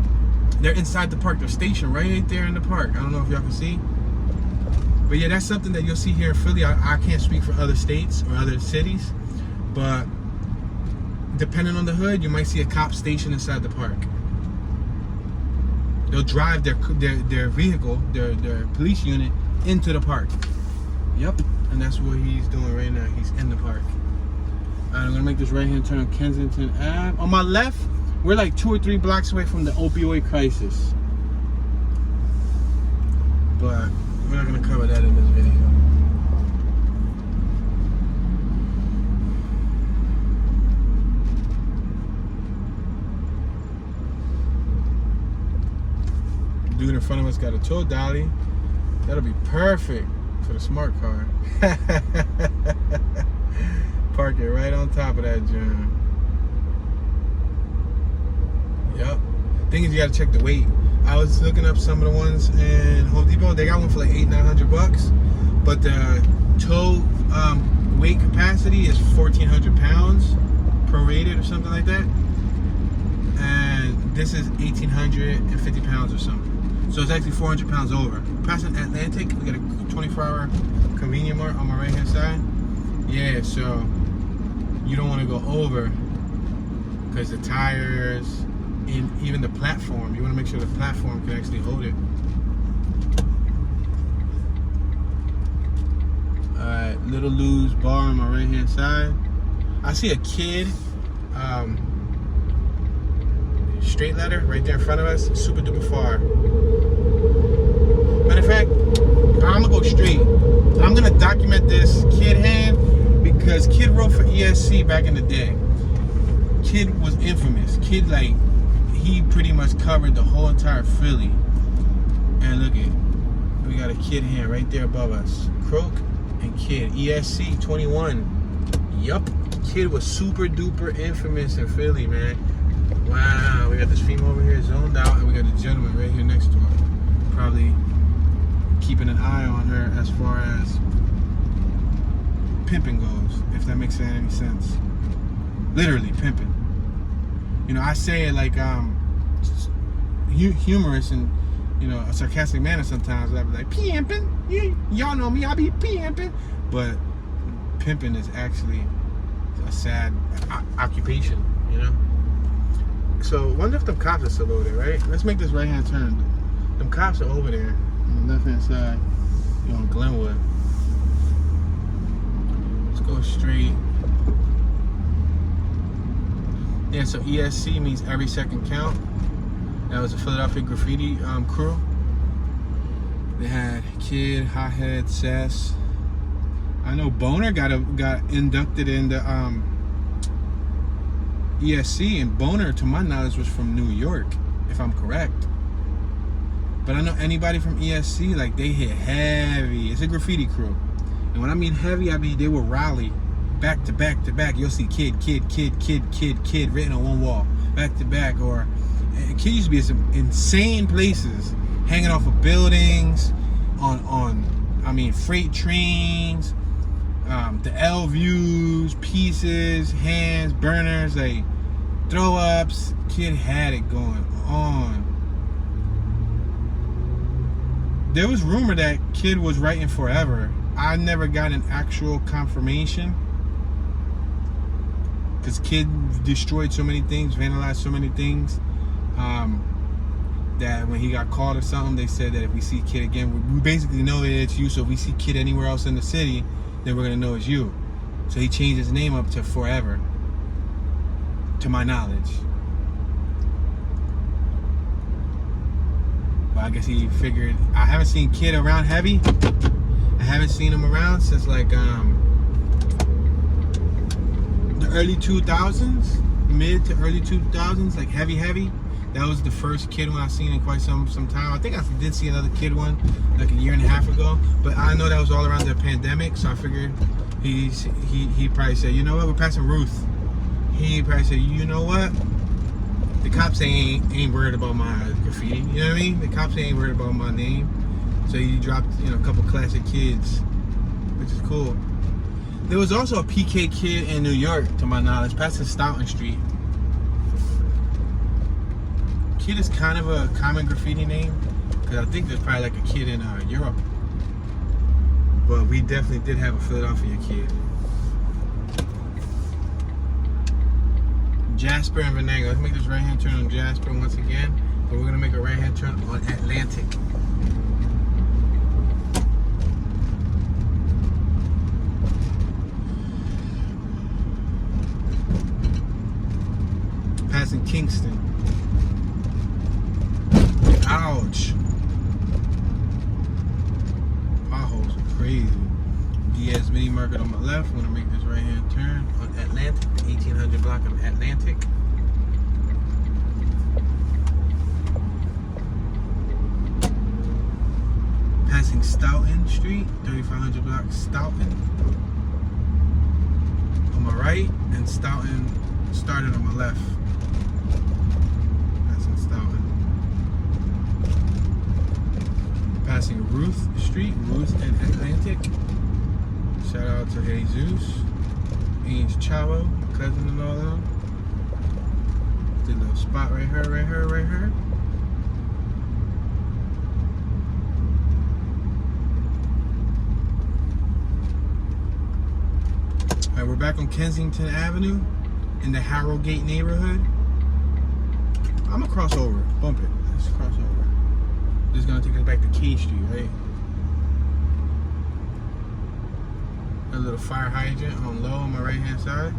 They're inside the park. They're stationed right there in the park. I don't know if y'all can see, but yeah, that's something that you'll see here in Philly. I can't speak for other states or other cities, but depending on the hood, you might see a cop station inside the park. They'll drive their vehicle, their police unit, into the park. Yep, and that's what he's doing right now. He's in the park. All right, I'm gonna make this right hand turn on Kensington Ave. On my left, we're like 2 or 3 blocks away from the opioid crisis, but we're not gonna cover that in this video. Dude in front of us got a tow dolly. That'll be perfect for the smart car. Park it right on top of that joint. Yep. Thing is, you gotta check the weight. I was looking up some of the ones in Home Depot. They got one for like $800-900, but the tow weight capacity is 1,400 pounds, prorated or something like that. And this is 1,850 pounds or something. So it's actually 400 pounds over. Passing Atlantic, we got a 24-hour convenience mart on my right hand side. Yeah, so you don't want to go over because the tires and even the platform, you want to make sure the platform can actually hold it. Alright, Little Lou's bar on my right hand side. I see a kid, straight ladder right there in front of us, super duper far. Matter of fact, I'm gonna go straight. I'm gonna document this kid hand because kid wrote for ESC back in the day. Kid was infamous. Kid, like, he pretty much covered the whole entire Philly. And look at, we got a kid hand right there above us. Croak and Kid, ESC 21. Yup, Kid was super duper infamous in Philly, man. Wow, we got this female over here zoned out, and we got a gentleman right here next to her. Probably keeping an eye on her as far as pimping goes, if that makes any sense. Literally pimping. You know, I say it like humorous and, you know, a sarcastic manner sometimes. I'll be like, pimping? Y'all know me, I be pimping. But pimping is actually a sad occupation, you know? So, wonder if them cops are still over there, right? Let's make this right-hand turn. Them cops are over there on the left-hand side, you know, on Glenwood. Let's go straight. Yeah, so ESC means every second count. That was a Philadelphia graffiti crew. They had Kid, Hothead, Sass. I know Boner got inducted into ESC, and Boner, to my knowledge, was from New York, if I'm correct. But I know anybody from ESC, like, they hit heavy. It's a graffiti crew. And when I mean heavy, I mean they will rally back to back to back. You'll see Kid written on one wall, back to back. Or Kid used to be in some insane places, hanging off of buildings, on freight trains, the L views, pieces, hands, burners, like throw ups. Kid had it going on. There was rumor that Kid was writing forever. I never got an actual confirmation, because Kid destroyed so many things, vandalized so many things, that when he got called or something, they said that if we see Kid again, we basically know that it's you. So if we see Kid anywhere else in the city, then we're gonna know it's you. So he changed his name up to Forever, to my knowledge. But I guess he figured, I haven't seen Kid around heavy. I haven't seen him around since like the early 2000s, mid to early 2000s, like heavy. That was the first Kid one I've seen in quite some time. I think I did see another Kid one like a year and a half ago, but I know that was all around the pandemic, so I figured he probably said, you know what, we're passing Ruth. He probably said, you know what, the cops ain't worried about my graffiti. You know what I mean? The cops ain't worried about my name. So he dropped, you know, a couple classic kids, which is cool. There was also a PK Kid in New York, to my knowledge, passing Stoughton Street. Kid is kind of a common graffiti name, because I think there's probably like a Kid in Europe. But we definitely did have a Philadelphia Kid. Jasper and Venango. Let's make this right-hand turn on Jasper once again, but we're gonna make a right-hand turn on Atlantic. Passing Kingston. Ouch. Potholes are crazy. Diaz Mini Market on my left. I'm gonna make this right hand turn on Atlantic, the 1800 block of Atlantic. Passing Stoughton Street, 3500 block Stoughton. On my right, and Stoughton started on my left. Passing Stoughton. Passing Ruth Street, Ruth and Atlantic. Shout out to Jesus, Angel Chavo, cousin and all of them. Did a little spot right here, right here, right here. Alright, we're back on Kensington Avenue in the Harrowgate neighborhood. I'm gonna cross over, bump it. Let's cross over. This is gonna take us back to K Street, right? A little fire hydrant on low on my right hand side.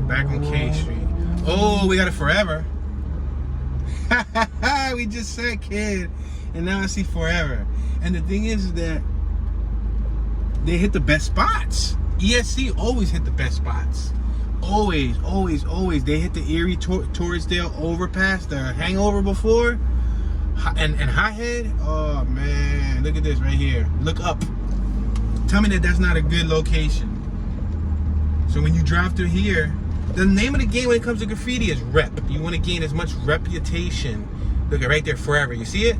Back on K Street. Oh, we got it forever. We just said kid, and now I see forever. And the thing is that they hit the best spots. ESC always hit the best spots. Always, always, always. They hit the Erie Torresdale overpass, the hangover before, and Hothead. Oh man, look at this right here. Look up. Tell me that that's not a good location. So when you drive through here, the name of the game when it comes to graffiti is rep. You want to gain as much reputation. Look at right there, forever. You see it?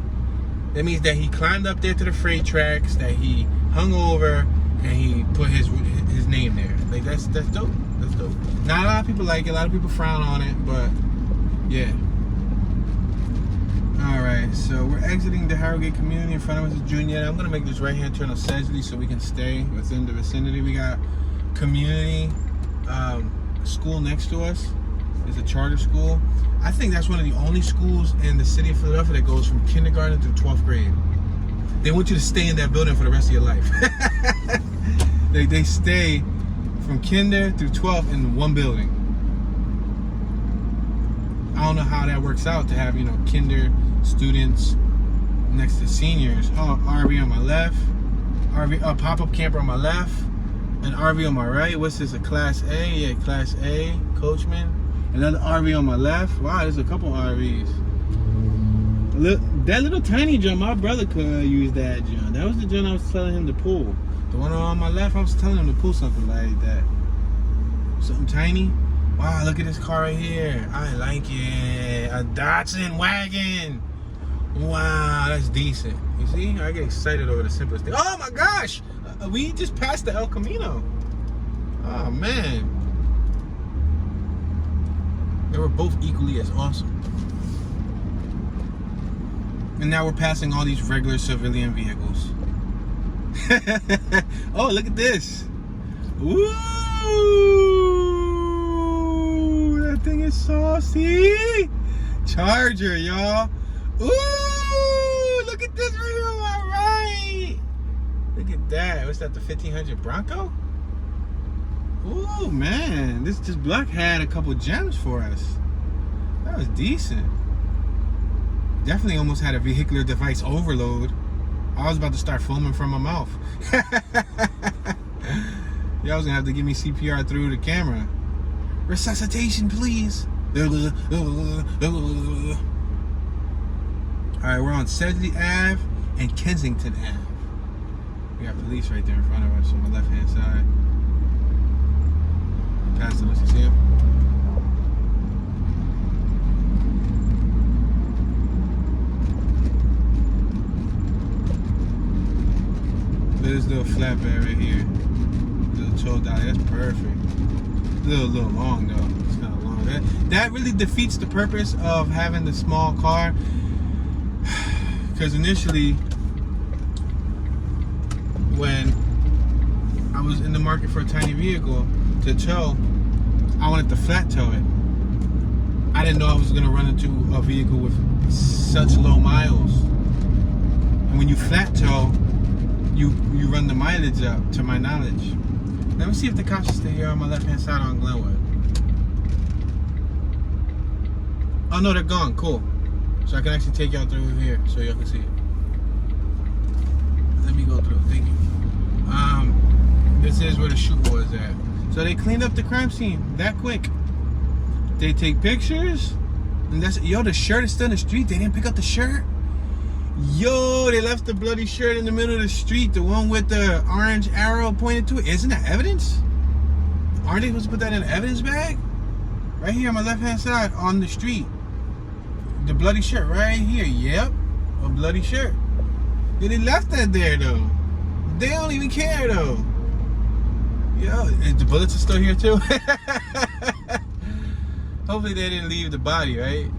That means that he climbed up there to the freight tracks, that he hung over, and he put his name there. Like that's dope. That's dope. Not a lot of people like it. A lot of people frown on it, but yeah. All right, so we're exiting the Harrogate community. In front of us is Juniata. I'm gonna make this right-hand turn on Esterly so we can stay within the vicinity. We got community. School next to us is a charter school. I think that's one of the only schools in the city of Philadelphia that goes from kindergarten through 12th grade. They want you to stay in that building for the rest of your life. They stay from kinder through 12th in one building. I don't know how that works out to have, you know, kinder students next to seniors. Oh, RV on my left, pop-up camper on my left, an RV on my right. What's this, a Class A? Yeah, Class A, Coachman. Another RV on my left. Wow, there's a couple RVs. Look, that little tiny jump, my brother could use that jump. That was the jump I was telling him to pull. The one on my left, I was telling him to pull something like that. Something tiny. Wow, look at this car right here. I like it. A Datsun wagon. Wow, that's decent. You see, I get excited over the simplest thing. Oh my gosh! We just passed the El Camino. Oh man. They were both equally as awesome. And now we're passing all these regular civilian vehicles. Oh, look at this. Ooh, that thing is saucy. Charger, y'all. Ooh, look at this right here on my right. Look at that. What's that, the 1500 Bronco? Ooh, man. This block had a couple gems for us. That was decent. Definitely almost had a vehicular device overload. I was about to start foaming from my mouth. Y'all was gonna have to give me CPR through the camera. Resuscitation, please. Alright, we're on Second Ave and Kensington Ave. We got police right there in front of us on the left hand side. Passing us, you see him? This little flatbed right here. Little tow dolly, that's perfect. A little long though. It's kind of long. That really defeats the purpose of having the small car. Because initially, when I was in the market for a tiny vehicle to tow, I wanted to flat tow it. I didn't know I was gonna run into a vehicle with such low miles. And when you flat tow, you run the mileage up, to my knowledge. Let me see if the cops are still here on my left hand side on Glenwood. Oh no, they're gone. Cool. So I can actually take y'all through here so y'all can see it. Let me go through. Thank you. This is where the shoot was at. So they cleaned up the crime scene that quick. They take pictures, and that's, yo, the shirt is still in the street. They didn't pick up the shirt. Yo, they left the bloody shirt in the middle of the street. The one with the orange arrow pointed to it. Isn't that evidence? Aren't they supposed to put that in an evidence bag? Right here on my left-hand side on the street. The bloody shirt right here. Yep, a bloody shirt. Yeah, they left that there though. They don't even care though. Yo, the bullets are still here too. Hopefully they didn't leave the body, right?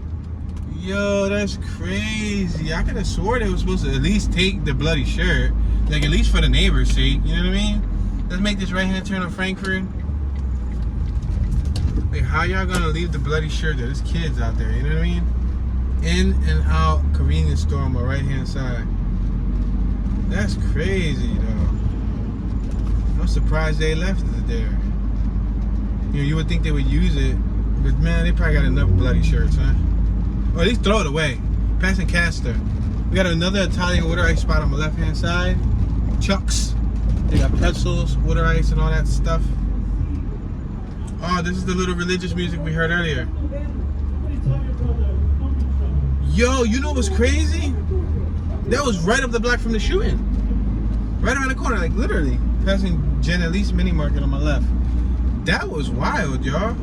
Yo, that's crazy. I could have swore they were supposed to at least take the bloody shirt. Like, at least for the neighbor's sake. You know what I mean? Let's make this right-hand turn on Frankfort. Wait, how y'all gonna leave the bloody shirt there? There's kids out there, you know what I mean? In and out convenience store on my right-hand side. That's crazy, though. I'm surprised they left it there. You know, you would think they would use it. But, man, they probably got enough bloody shirts, huh? Or at least throw it away. Passing Caster. We got another Italian water ice spot on my left hand side. Chucks. They got pretzels, water ice, and all that stuff. Oh, this is the little religious music we heard earlier. Yo, you know what's crazy? That was right up the block from the shooting. Right around the corner, like literally. Passing Jen Elise Mini Market on my left. That was wild, y'all.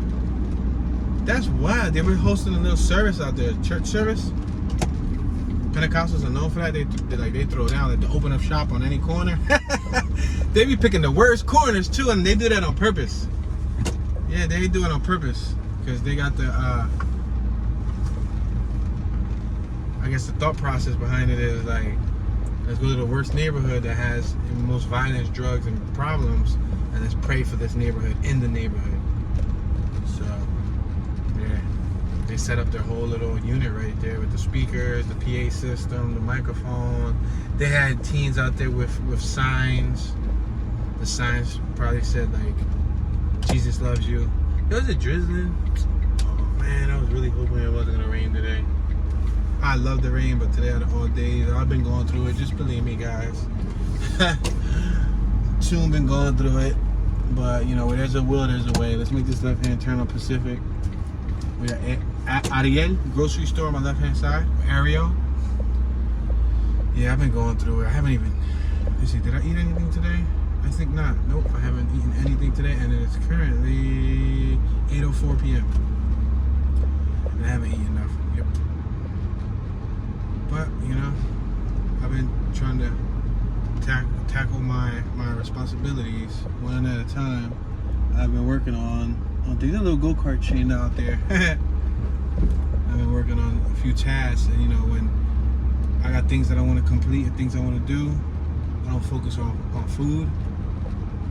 That's wild. They were hosting a little service out there, church service. Pentecostals are known for that. They throw down, like, to open up shop on any corner. They be picking the worst corners too, and they do that on purpose. Yeah, they do it on purpose because they got the. I guess the thought process behind it is like, let's go to the worst neighborhood that has the most violence, drugs, and problems, and let's pray for this neighborhood in the neighborhood. So. They set up their whole little unit right there with the speakers, the PA system, the microphone. They had teens out there with signs. The signs probably said like, Jesus loves you. It was drizzling. Oh man, I was really hoping it wasn't gonna rain today. I love the rain, but today out of all days, I've been going through it. Just believe me, guys. Soon been going through it. But you know, where there's a will, there's a way. Let's make this left hand turn on Pacific. We got Ariel grocery store on my left hand side. Ariel. Yeah, I've been going through it. I haven't even. Let's see, did I eat anything today? I think not. Nope, I haven't eaten anything today, and it's currently 8:04 p.m. And I haven't eaten enough. Yep. But you know, I've been trying to tackle my responsibilities one at a time. I've been working on the little go-kart chain out there. I've been working on a few tasks, and you know, when I got things that I want to complete and things I want to do, I don't focus on food.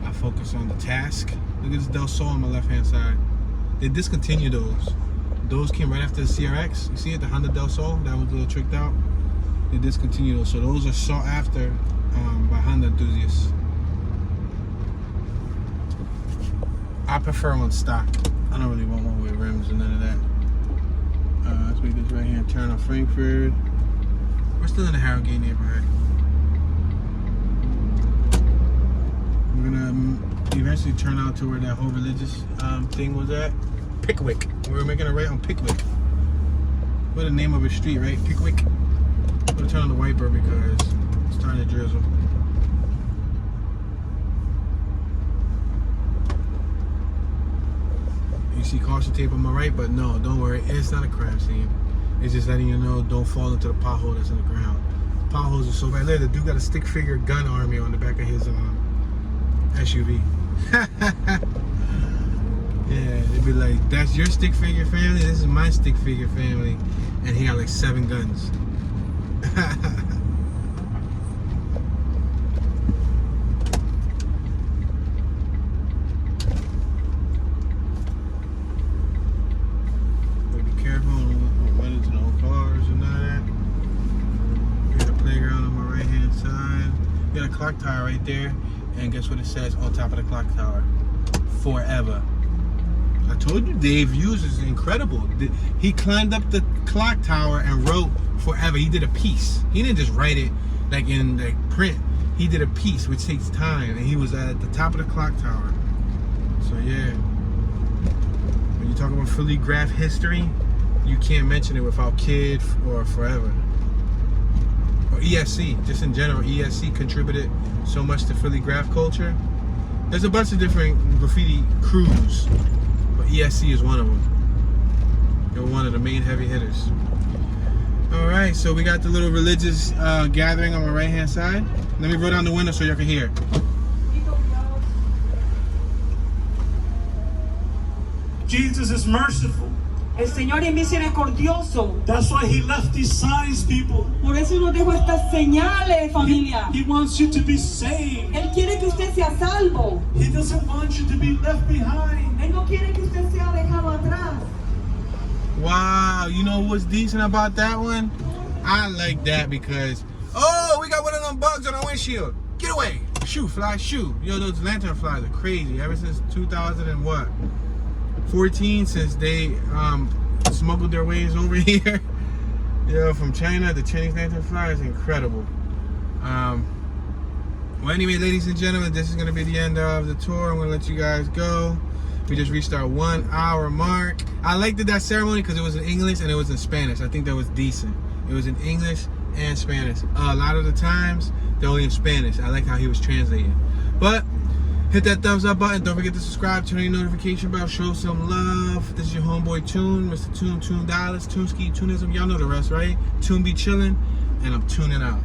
I focus on the task. Look at this Del Sol on my left-hand side. They discontinued those. Those came right after the CRX. You see it, the Honda Del Sol? That was a little tricked out. They discontinued those. So those are sought after by Honda enthusiasts. I prefer one stock. I don't really want one with rims and none of that. Let's make this right here turn on Frankfort. We're still in the Harrowgate neighborhood. We're gonna eventually turn out to where that whole religious thing was at. Pickwick. We're making a right on Pickwick. What the name of a street, right? Pickwick. I'm gonna turn on the wiper because it's starting to drizzle. You see caution tape on my right, but no, don't worry, it's not a crime scene. It's just letting you know, don't fall into the pothole that's in the ground. Potholes are so bad. Look, the dude got a stick figure gun army on the back of his SUV. Yeah, they'd be like, that's your stick figure family, this is my stick figure family. And he got like 7 guns. Be careful, don't run into no cars and none of that. We got a playground on my right hand side. We got a clock tower right there. And guess what it says on top of the clock tower? Forever. I told you Dave Hughes is incredible. He climbed up the clock tower and wrote forever. He did a piece. He didn't just write it like in like print. He did a piece, which takes time, and he was at the top of the clock tower. So yeah, when you talk about fully graph history, you can't mention it without kid or forever. or ESC, just in general, ESC contributed so much to Philly graph culture. There's a bunch of different graffiti crews, but ESC is one of them. They were one of the main heavy hitters. All right, so we got the little religious gathering on my right-hand side. Let me roll down the window so y'all can hear. Jesus is merciful. El Señor es misericordioso. That's why he left these signs, people. Por eso nos dejó estas señales, familia. He wants you to be saved. Él quiere que usted sea salvo. He doesn't want you to be left behind. Él no quiere que usted sea dejado atrás. Wow, you know what's decent about that one? I like that because, oh, we got one of them bugs on our windshield. Get away. Shoo, fly, shoo. Yo, those lantern flies are crazy. Ever since 2014, since they smuggled their ways over here. Yo, from China, the Chinese lantern fly is incredible. Well, anyway, ladies and gentlemen, this is going to be the end of the tour. I'm going to let you guys go. We just reached our 1 hour mark. I liked that ceremony because it was in English and it was in Spanish. I think that was decent. It was in English and Spanish. A lot of the times, they're only in Spanish. I like how he was translating. But hit that thumbs up button. Don't forget to subscribe, turn on your notification bell, show some love. This is your homeboy Tune, Mr. Tune, Tune Dallas, Tune Ski, Tunism. Y'all know the rest, right? Tune be chilling, and I'm tuning out.